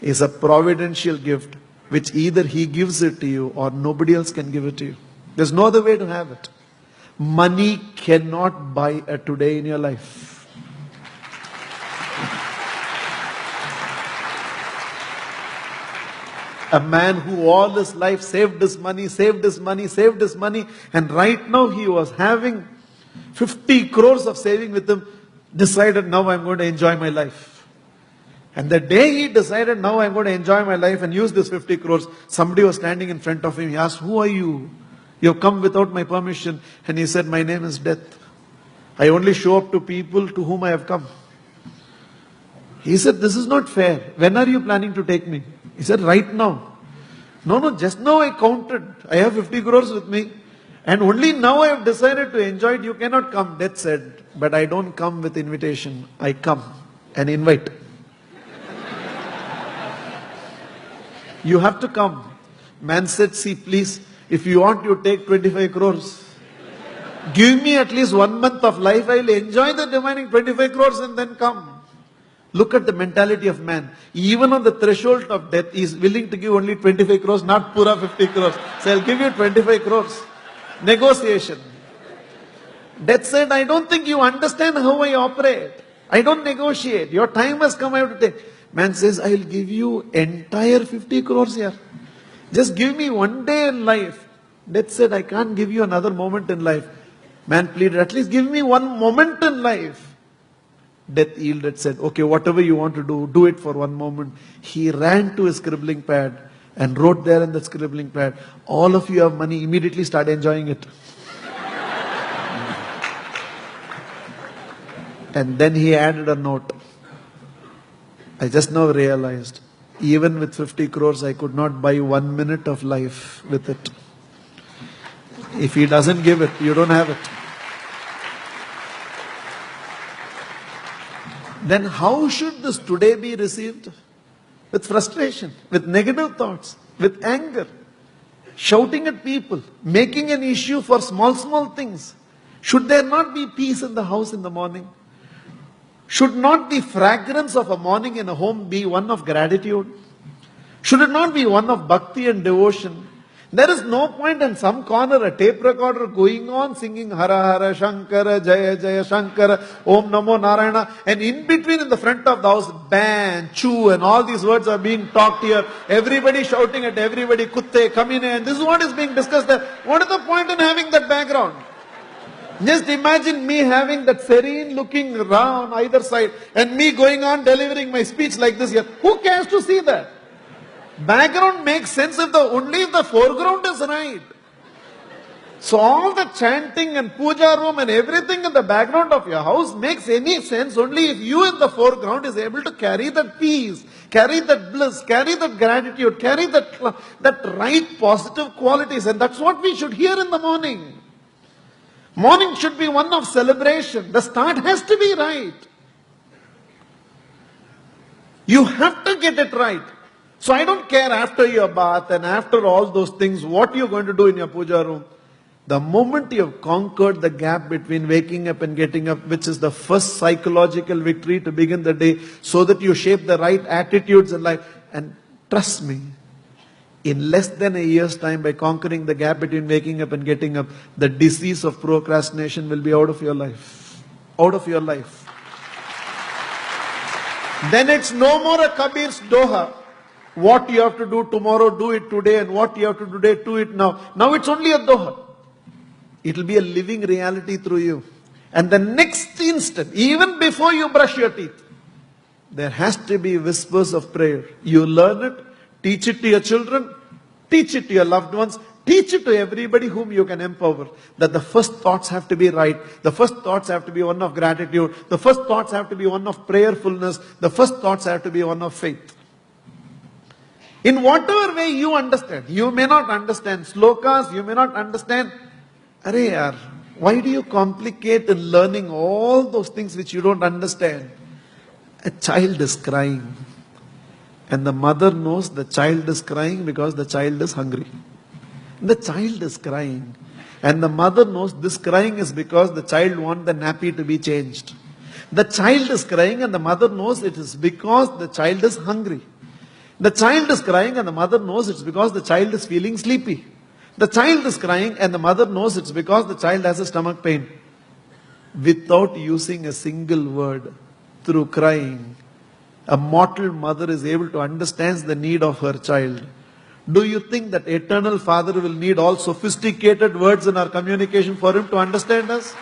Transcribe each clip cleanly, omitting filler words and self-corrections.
is a providential gift which either he gives it to you or nobody else can give it to you. There's no other way to have it. Money cannot buy a today in your life. A man who all his life saved his money, and right now he was having 50 crores of saving with him, decided now I'm going to enjoy my life. And the day he decided now I'm going to enjoy my life and use this 50 crores, somebody was standing in front of him. He asked, who are you? You have come without my permission. And he said, my name is Death. I only show up to people to whom I have come. He said, this is not fair. When are you planning to take me? He said, right now. No, just now I counted. I have 50 crores with me. And only now I have decided to enjoy it. You cannot come. Death said, but I don't come with invitation. I come and invite. You have to come. Man said, see, please, if you want, you take 25 crores. Give me at least 1 month of life. I will enjoy the remaining 25 crores and then come. Look at the mentality of man. Even on the threshold of death, he is willing to give only 25 crores, not pura 50 crores. So I'll give you 25 crores. Negotiation. Death said, I don't think you understand how I operate. I don't negotiate. Your time has come, I have to take. Man says, I will give you entire 50 crores here. Just give me 1 day in life. Death said, I can't give you another moment in life. Man pleaded, at least give me 1 moment in life. Death yielded, said, okay, whatever you want to do, do it for 1 moment. He ran to his scribbling pad and wrote there in the scribbling pad, all of you have money, immediately start enjoying it. And then he added a note. I just now realized, even with 50 crores, I could not buy 1 minute of life with it. If he doesn't give it, you don't have it. Then how should this today be received? With frustration, with negative thoughts, with anger, shouting at people, making an issue for small things. Should there not be peace in the house in the morning? Should not the fragrance of a morning in a home be one of gratitude? Should it not be one of bhakti and devotion? There is no point in some corner, a tape recorder going on singing Hara Hara Shankara, Jaya Jaya Shankara, Om Namo Narayana, and in between in the front of the house, ban, chew, and all these words are being talked here. Everybody shouting at everybody, Kutte, Kamine, and this is what is being discussed there. What is the point in having that background? Just imagine me having that serene looking around either side and me going on delivering my speech like this here. Who cares to see that? Background makes sense only if the foreground is right. So all the chanting and puja room and everything in the background of your house makes any sense only if you in the foreground is able to carry that peace, carry that bliss, carry that gratitude, carry that right positive qualities. And that's what we should hear in the morning. Morning should be one of celebration. The start has to be right. You have to get it right. So I don't care after your bath and after all those things, what you're going to do in your puja room. The moment you have conquered the gap between waking up and getting up, which is the first psychological victory to begin the day, so that you shape the right attitudes in life. And trust me, in less than a year's time, by conquering the gap between waking up and getting up, the disease of procrastination will be out of your life. Out of your life. Then it's no more a Kabir's Doha. What you have to do tomorrow, do it today, and what you have to do today, do it now. Now it's only a Doha. It will be a living reality through you. And the next instant, even before you brush your teeth, there has to be whispers of prayer. You learn it, teach it to your children, teach it to your loved ones, teach it to everybody whom you can empower. That the first thoughts have to be right. The first thoughts have to be one of gratitude. The first thoughts have to be one of prayerfulness. The first thoughts have to be one of faith. In whatever way you understand, you may not understand slokas, you may not understand. Arey yaar, why do you complicate in learning all those things which you don't understand? A child is crying. And the mother knows the child is crying because the child is hungry. The child is crying. And the mother knows this crying is because the child wants the nappy to be changed. The child is crying and the mother knows it is because the child is hungry. The child is crying and the mother knows it's because the child is feeling sleepy. The child is crying and the mother knows it's because the child has a stomach pain. Without using a single word, through crying, a mortal mother is able to understand the need of her child. Do you think that eternal Father will need all sophisticated words in our communication for him to understand us?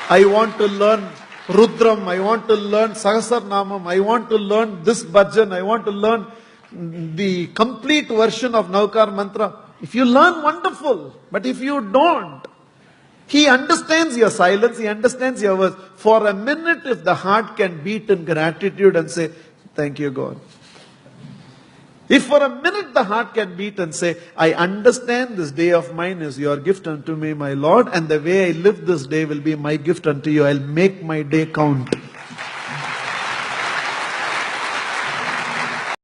I want to learn Rudram, I want to learn Sahasranamam, I want to learn this bhajan, I want to learn the complete version of Navkar Mantra. If you learn, wonderful. But if you don't, he understands your silence, he understands your words. For a minute, if the heart can beat in gratitude and say, thank you, God. If for a minute the heart can beat and say, I understand this day of mine is your gift unto me, my Lord, and the way I live this day will be my gift unto you. I'll make my day count.